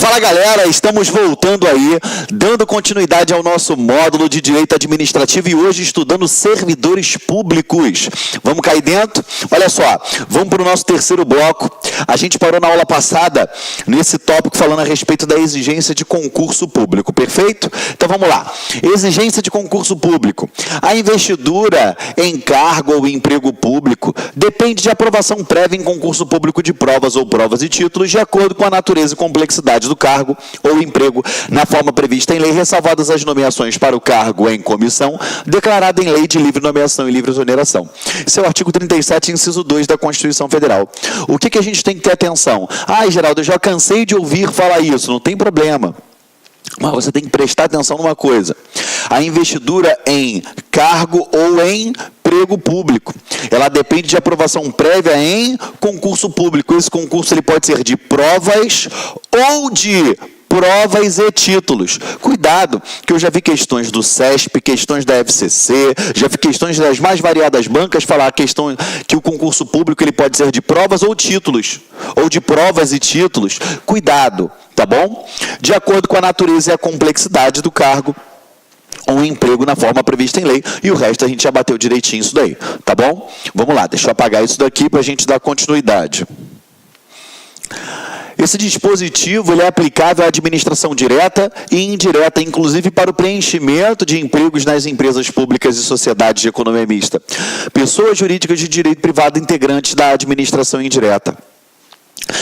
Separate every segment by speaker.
Speaker 1: Fala galera, estamos voltando aí, dando continuidade ao nosso módulo de Direito Administrativo e hoje estudando servidores públicos. Vamos cair dentro? Olha só, vamos para o nosso terceiro bloco. A gente parou na aula passada nesse tópico falando a respeito da exigência de concurso público, perfeito? Então vamos lá. Exigência de concurso público. A investidura em cargo ou emprego público depende de aprovação prévia em concurso público de provas ou provas e títulos de acordo com a natureza e complexidade do cargo ou emprego na forma prevista em lei, ressalvadas as nomeações para o cargo em comissão, declarada em lei de livre nomeação e livre exoneração. Esse é o artigo 37, inciso 2 da Constituição Federal. O que a gente tem que ter atenção? Geraldo, eu já cansei de ouvir falar isso, não tem problema. Mas você tem que prestar atenção numa coisa. A investidura em cargo ou em emprego público, ela depende de aprovação prévia em concurso público. Esse concurso ele pode ser de provas ou de provas e títulos. Cuidado, que eu já vi questões do CESP, questões da FCC, já vi questões das mais variadas bancas falar a questão que o concurso público ele pode ser de provas ou títulos, ou de provas e títulos. Cuidado, tá bom? De acordo com a natureza e a complexidade do cargo ou emprego na forma prevista em lei, e o resto a gente já bateu direitinho isso daí, tá bom? Vamos lá, deixa eu apagar isso daqui para a gente dar continuidade. Esse dispositivo ele é aplicável à administração direta e indireta, inclusive para o preenchimento de empregos nas empresas públicas e sociedades de economia mista. Pessoas jurídicas de direito privado integrantes da administração indireta.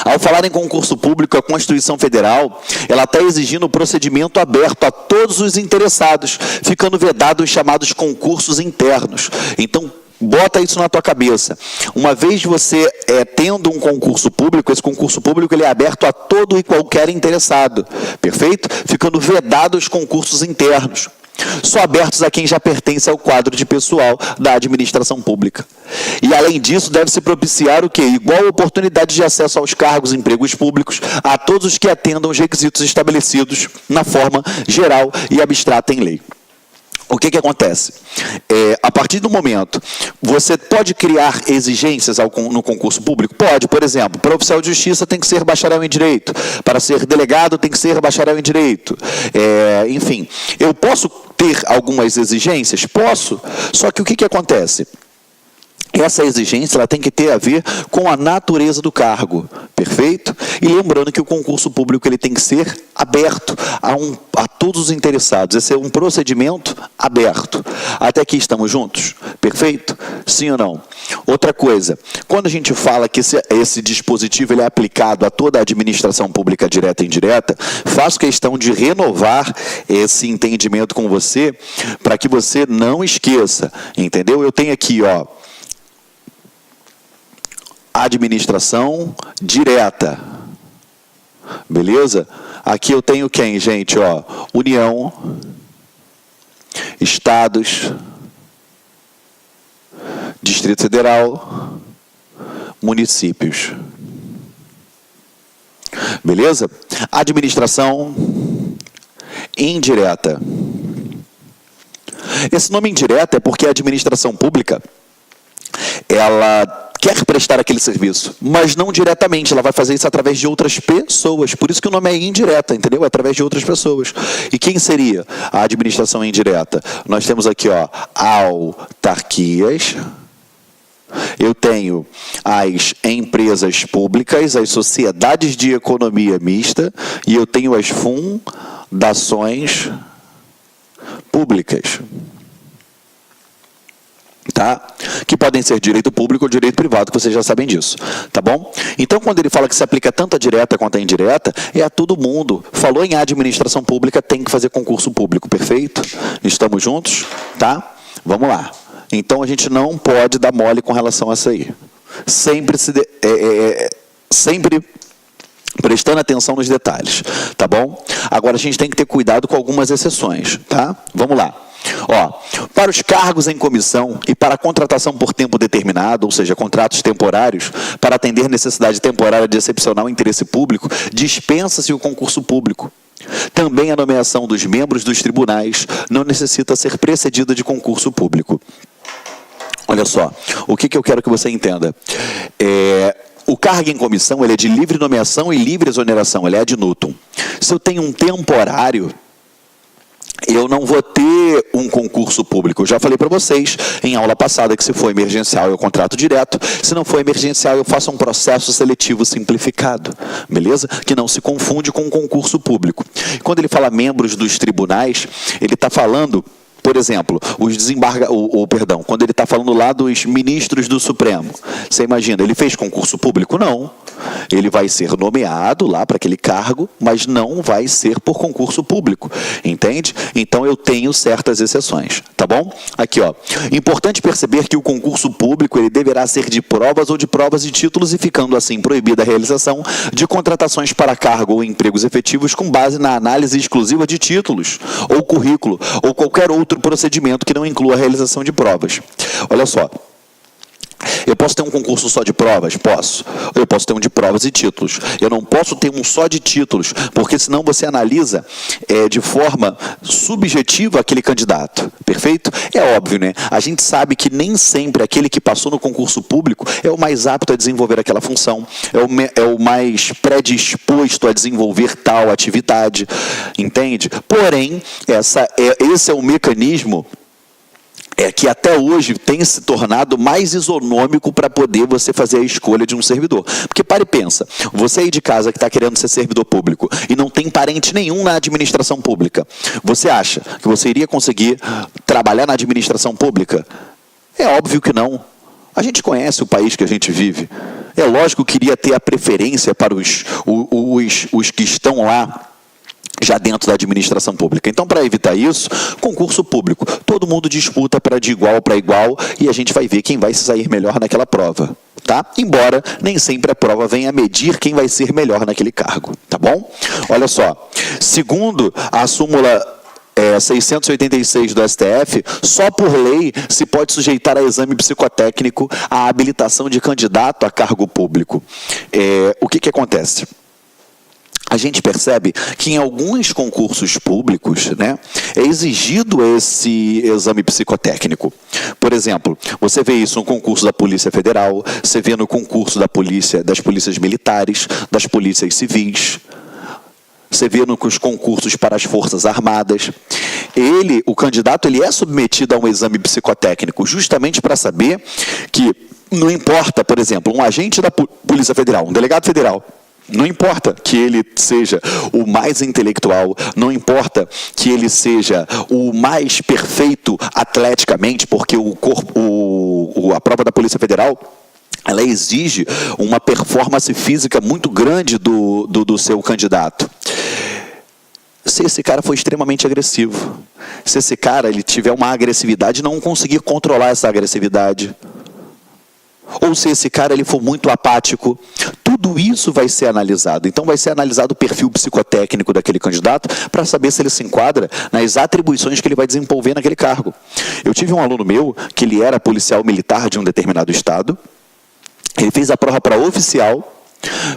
Speaker 1: Ao falar em concurso público, a Constituição Federal ela está exigindo o procedimento aberto a todos os interessados, ficando vedado os chamados concursos internos. Então, bota isso na tua cabeça. Uma vez você tendo um concurso público, esse concurso público ele é aberto a todo e qualquer interessado, perfeito? Ficando vedado os concursos internos. Só abertos a quem já pertence ao quadro de pessoal da administração pública. E, além disso, deve-se propiciar o quê? Igual oportunidade de acesso aos cargos e empregos públicos a todos os que atendam os requisitos estabelecidos na forma geral e abstrata em lei. O que acontece? A partir do momento, você pode criar exigências no concurso público? Pode, por exemplo, para oficial de justiça tem que ser bacharel em direito, para ser delegado tem que ser bacharel em direito. Enfim, eu posso ter algumas exigências? Posso, só que o que acontece? Essa exigência ela tem que ter a ver com a natureza do cargo, perfeito? E lembrando que o concurso público ele tem que ser aberto a todos os interessados. Esse é um procedimento aberto. Até aqui estamos juntos? Perfeito? Sim ou não? Outra coisa, quando a gente fala que esse dispositivo ele é aplicado a toda a administração pública direta e indireta, faço questão de renovar esse entendimento com você, para que você não esqueça, entendeu? Eu tenho aqui, ó, administração direta, beleza? Aqui eu tenho quem, gente? Ó, União, Estados, Distrito Federal, municípios. Beleza? Administração indireta. Esse nome indireta é porque a administração pública, ela quer prestar aquele serviço, mas não diretamente, ela vai fazer isso através de outras pessoas, por isso que o nome é indireta, entendeu? Através de outras pessoas. E quem seria a administração indireta? Nós temos aqui, ó, autarquias, eu tenho as empresas públicas, as sociedades de economia mista, e eu tenho as fundações públicas. Tá? Que podem ser direito público ou direito privado, que vocês já sabem disso, tá bom? Então, quando ele fala que se aplica tanto a direta quanto a indireta, é a todo mundo. Falou em administração pública, tem que fazer concurso público, perfeito? Estamos juntos? Tá? Vamos lá. Então, a gente não pode dar mole com relação a isso aí. Sempre prestando atenção nos detalhes, tá bom? Agora, a gente tem que ter cuidado com algumas exceções, tá? Vamos lá. Ó, para os cargos em comissão e para a contratação por tempo determinado, ou seja, contratos temporários, para atender necessidade temporária de excepcional interesse público, dispensa-se o concurso público. Também a nomeação dos membros dos tribunais não necessita ser precedida de concurso público. Olha só, o que eu quero que você entenda? O cargo em comissão ele é de livre nomeação e livre exoneração, ele é ad nutum. se eu tenho um temporário, eu não vou ter um concurso público. Eu já falei para vocês em aula passada que se for emergencial eu contrato direto, se não for emergencial eu faço um processo seletivo simplificado, beleza? Que não se confunde com um concurso público. Quando ele fala membros dos tribunais, ele está falando, por exemplo, quando ele está falando lá dos ministros do Supremo, você imagina, ele fez concurso público? Não. Ele vai ser nomeado lá para aquele cargo, mas não vai ser por concurso público, entende? Então eu tenho certas exceções, tá bom? Aqui, ó. Importante perceber que o concurso público ele deverá ser de provas ou de provas e títulos e ficando assim proibida a realização de contratações para cargo ou empregos efetivos com base na análise exclusiva de títulos ou currículo ou qualquer outro procedimento que não inclua a realização de provas. Olha só. Eu posso ter um concurso só de provas? Posso. Eu posso ter um de provas e títulos. Eu não posso ter um só de títulos, porque senão você analisa de forma subjetiva aquele candidato. Perfeito? É óbvio, né? A gente sabe que nem sempre aquele que passou no concurso público é o mais apto a desenvolver aquela função, é o mais predisposto a desenvolver tal atividade, entende? Porém, esse é o mecanismo que até hoje tem se tornado mais isonômico para poder você fazer a escolha de um servidor. Porque para e pensa, você aí de casa que está querendo ser servidor público e não tem parente nenhum na administração pública, você acha que você iria conseguir trabalhar na administração pública? É óbvio que não. A gente conhece o país que a gente vive. É lógico que iria ter a preferência para os que estão lá já dentro da administração pública. Então, para evitar isso, concurso público. Todo mundo disputa de igual para igual e a gente vai ver quem vai se sair melhor naquela prova. Tá? Embora nem sempre a prova venha medir quem vai ser melhor naquele cargo. Tá bom? Olha só. Segundo a súmula 686 do STF, só por lei se pode sujeitar a exame psicotécnico a habilitação de candidato a cargo público. O que acontece? A gente percebe que em alguns concursos públicos, né, é exigido esse exame psicotécnico. Por exemplo, você vê isso no concurso da Polícia Federal, você vê no concurso das polícias militares, das polícias civis, você vê nos concursos para as Forças Armadas. O candidato, ele é submetido a um exame psicotécnico justamente para saber que não importa, por exemplo, um agente da Polícia Federal, um delegado federal, não importa que ele seja o mais intelectual, não importa que ele seja o mais perfeito atleticamente, porque a prova da Polícia Federal, ela exige uma performance física muito grande do seu candidato. Se esse cara for extremamente agressivo, se esse cara ele tiver uma agressividade e não conseguir controlar essa agressividade, ou se esse cara ele for muito apático, tudo isso vai ser analisado. Então vai ser analisado o perfil psicotécnico daquele candidato para saber se ele se enquadra nas atribuições que ele vai desenvolver naquele cargo. Eu tive um aluno meu que ele era policial militar de um determinado estado, ele fez a prova para oficial,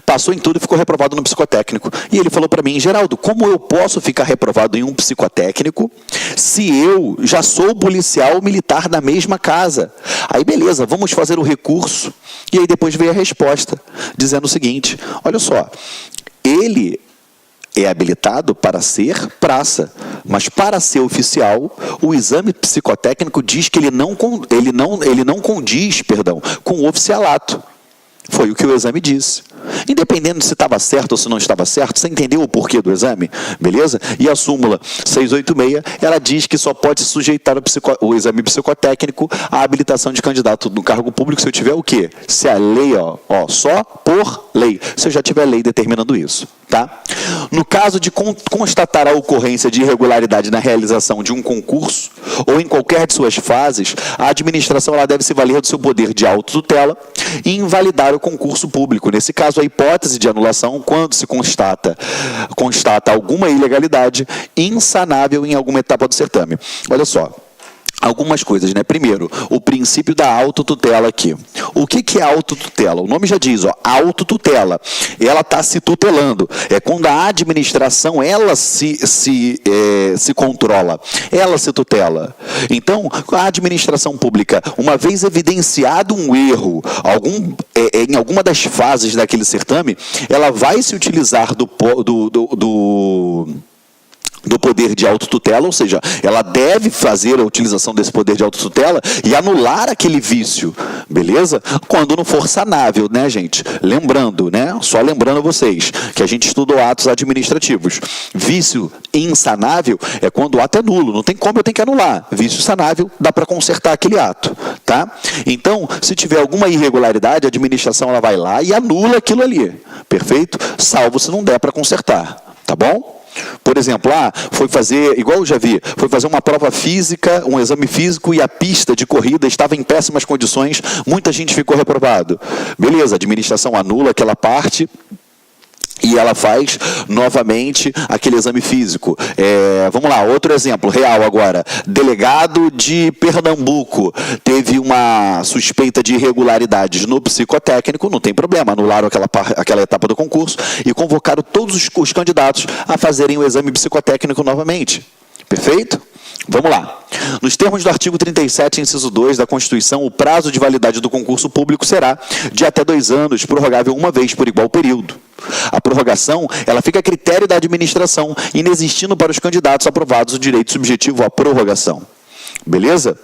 Speaker 1: passou em tudo e ficou reprovado no psicotécnico. E ele falou para mim: Geraldo, como eu posso ficar reprovado em um psicotécnico se eu já sou policial militar na mesma casa? Aí beleza, vamos fazer o recurso. E aí depois veio a resposta, dizendo o seguinte: olha só, ele é habilitado para ser praça, mas para ser oficial, o exame psicotécnico diz que ele não condiz com o oficialato. Foi o que o exame disse. Independente se estava certo ou se não estava certo, você entendeu o porquê do exame? Beleza? E a súmula 686, ela diz que só pode se sujeitar o exame psicotécnico à habilitação de candidato no cargo público se eu tiver o quê? Se a lei, só por lei. Se eu já tiver lei determinando isso. Tá? No caso de constatar a ocorrência de irregularidade na realização de um concurso ou em qualquer de suas fases, a administração ela deve se valer do seu poder de autotutela e invalidar o concurso público. Nesse caso, a hipótese de anulação, quando se constata alguma ilegalidade insanável em alguma etapa do certame. Olha só. algumas coisas, né? Primeiro, o princípio da autotutela aqui. O que é autotutela? O nome já diz, ó, autotutela. Ela está se tutelando. É quando a administração, ela se controla. Ela se tutela. Então, a administração pública, uma vez evidenciado um erro, em alguma das fases daquele certame, ela vai se utilizar do poder de autotutela, ou seja, ela deve fazer a utilização desse poder de autotutela e anular aquele vício, beleza? Quando não for sanável, né, gente? Lembrando, né? Só lembrando a vocês que a gente estudou atos administrativos. Vício insanável é quando o ato é nulo, não tem como, eu tenho que anular. Vício sanável, dá para consertar aquele ato, tá? Então, se tiver alguma irregularidade, a administração ela vai lá e anula aquilo ali, perfeito? Salvo se não der para consertar, tá bom? Por exemplo, foi fazer, igual eu já vi, foi fazer uma prova física, um exame físico e a pista de corrida estava em péssimas condições, muita gente ficou reprovado. Beleza, a administração anula aquela parte e ela faz novamente aquele exame físico. Vamos lá, outro exemplo, real agora. Delegado de Pernambuco teve uma suspeita de irregularidades no psicotécnico, não tem problema, anularam aquela etapa do concurso e convocaram todos os candidatos a fazerem o exame psicotécnico novamente. Perfeito? Vamos lá. Nos termos do artigo 37, inciso 2 da Constituição, o prazo de validade do concurso público será de até 2 anos, prorrogável uma vez por igual período. A prorrogação, ela fica a critério da administração, inexistindo para os candidatos aprovados o direito subjetivo à prorrogação. Beleza?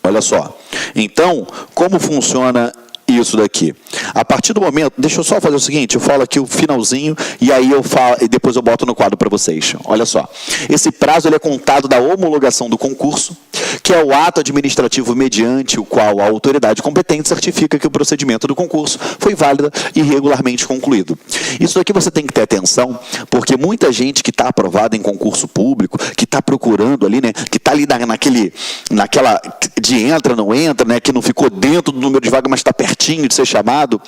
Speaker 1: Olha só. Então, como funciona isso daqui? A partir do momento, deixa eu só fazer o seguinte, eu falo aqui o finalzinho e aí eu falo e depois eu boto no quadro para vocês. Olha só. Esse prazo ele é contado da homologação do concurso, que é o ato administrativo mediante o qual a autoridade competente certifica que o procedimento do concurso foi válido e regularmente concluído. Isso aqui você tem que ter atenção, porque muita gente que está aprovada em concurso público, que está procurando ali, né, que está ali naquela de entra, não entra, né, que não ficou dentro do número de vagas, mas está pertinho de ser chamado,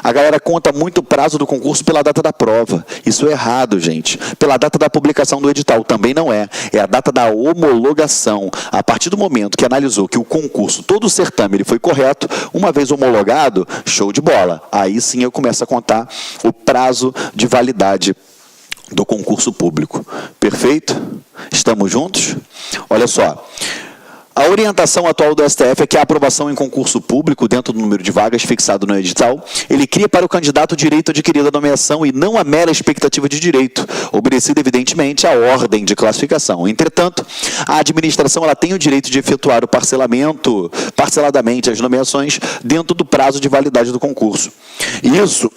Speaker 1: a galera conta muito o prazo do concurso pela data da prova. Isso é errado, gente. Pela data da publicação do edital, também não é. É a data da homologação. A partir do momento que analisou que o concurso, todo o certame, ele foi correto, uma vez homologado, show de bola. Aí sim eu começo a contar o prazo de validade do concurso público. Perfeito? Estamos juntos? Olha só. A orientação atual do STF é que a aprovação em concurso público, dentro do número de vagas fixado no edital, ele cria para o candidato o direito adquirido à nomeação e não a mera expectativa de direito, obedecida evidentemente à ordem de classificação. Entretanto, a administração ela tem o direito de efetuar o parceladamente as nomeações dentro do prazo de validade do concurso. Isso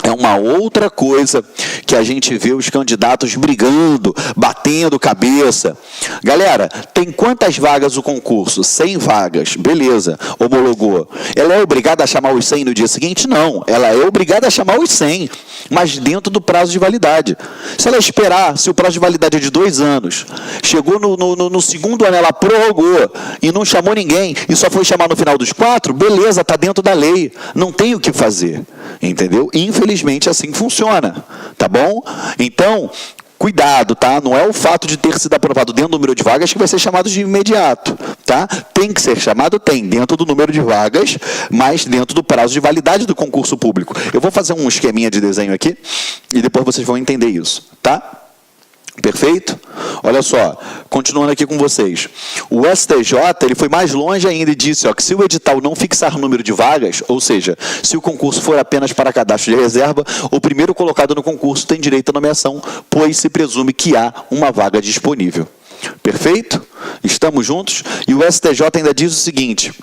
Speaker 1: é uma outra coisa que a gente vê os candidatos brigando, batendo cabeça. Galera, tem quantas vagas o concurso? 100 vagas. Beleza, homologou. Ela é obrigada a chamar os 100 no dia seguinte? Não. Ela é obrigada a chamar os 100, mas dentro do prazo de validade. Se ela esperar, se o prazo de validade é de 2 anos, chegou no segundo ano, ela prorrogou e não chamou ninguém, e só foi chamar no final dos 4, beleza, está dentro da lei. Não tem o que fazer. Entendeu? Infelizmente assim funciona, tá bom? Então, cuidado, tá? Não é o fato de ter sido aprovado dentro do número de vagas que vai ser chamado de imediato, tá? Tem que ser chamado, tem, dentro do número de vagas, mas dentro do prazo de validade do concurso público. Eu vou fazer um esqueminha de desenho aqui e depois vocês vão entender isso, tá? Perfeito? Olha só, continuando aqui com vocês. O STJ ele foi mais longe ainda e disse que se o edital não fixar número de vagas, ou seja, se o concurso for apenas para cadastro de reserva, o primeiro colocado no concurso tem direito à nomeação, pois se presume que há uma vaga disponível. Perfeito? Estamos juntos? E o STJ ainda diz o seguinte: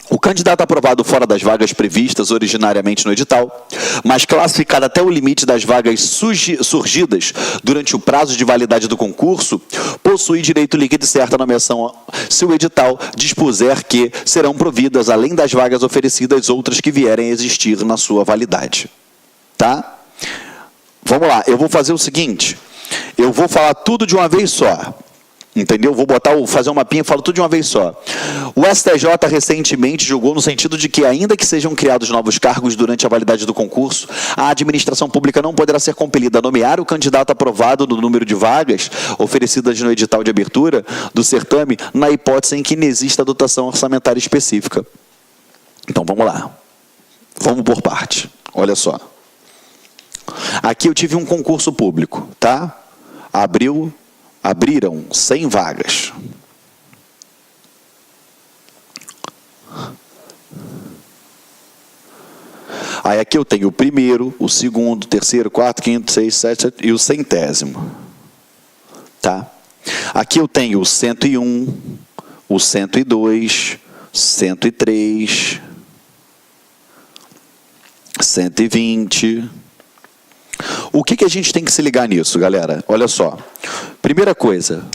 Speaker 1: o candidato aprovado fora das vagas previstas originariamente no edital, mas classificado até o limite das vagas surgidas durante o prazo de validade do concurso, possui direito líquido e certo à nomeação se o edital dispuser que serão providas, além das vagas oferecidas, outras que vierem a existir na sua validade. Tá? Vamos lá, eu vou fazer o seguinte, eu vou falar tudo de uma vez só. Entendeu? Vou fazer um mapinha e falo tudo de uma vez só. O STJ recentemente julgou no sentido de que, ainda que sejam criados novos cargos durante a validade do concurso, a administração pública não poderá ser compelida a nomear o candidato aprovado no número de vagas oferecidas no edital de abertura do certame, na hipótese em que inexista dotação orçamentária específica. Então, vamos lá. Vamos por parte. Olha só. Aqui eu tive um concurso público, tá? Abriram 100 vagas. Aí aqui eu tenho o primeiro, o segundo, o terceiro, quarto, quinto, sexto, sétimo e o 100º. Tá? Aqui eu tenho o 101, o 102, 103, 120. O que a gente tem que se ligar nisso, galera? Olha só. Primeira coisa.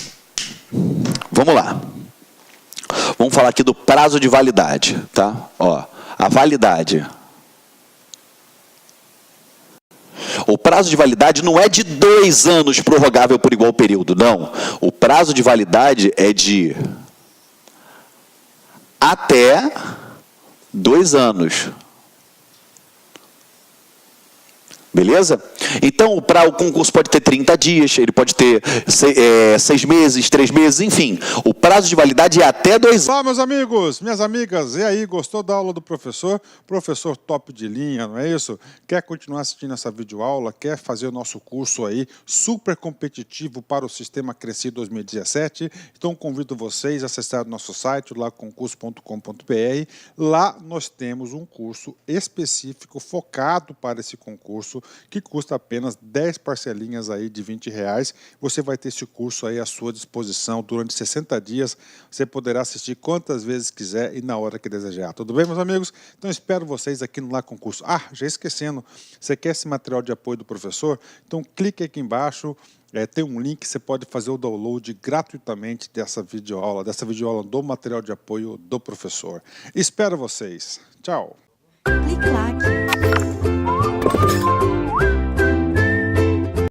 Speaker 1: Vamos lá. Vamos falar aqui do prazo de validade, tá? Ó, a validade. O prazo de validade não é de 2 anos prorrogável por igual período, não. O prazo de validade é de até 2 anos. Beleza? Então, o concurso pode ter 30 dias, ele pode ter 6 meses, 3 meses, enfim. O prazo de validade é até 2 anos.
Speaker 2: Olá, meus amigos, minhas amigas. E aí, gostou da aula do professor? Professor top de linha, não é isso? Quer continuar assistindo essa videoaula? Quer fazer o nosso curso aí super competitivo para o Sistema Cresci 2017? Então, convido vocês a acessar o nosso site, lá concurso.com.br. Lá nós temos um curso específico focado para esse concurso, que custa apenas 10 parcelinhas aí de R$20. Você vai ter esse curso aí à sua disposição durante 60 dias. Você poderá assistir quantas vezes quiser e na hora que desejar. Tudo bem, meus amigos? Então, espero vocês aqui no Lá Concurso. Ah, já esquecendo, você quer esse material de apoio do professor? Então, clique aqui embaixo. Tem um link, você pode fazer o download gratuitamente dessa videoaula do material de apoio do professor. Espero vocês. Tchau.
Speaker 3: Clique lá.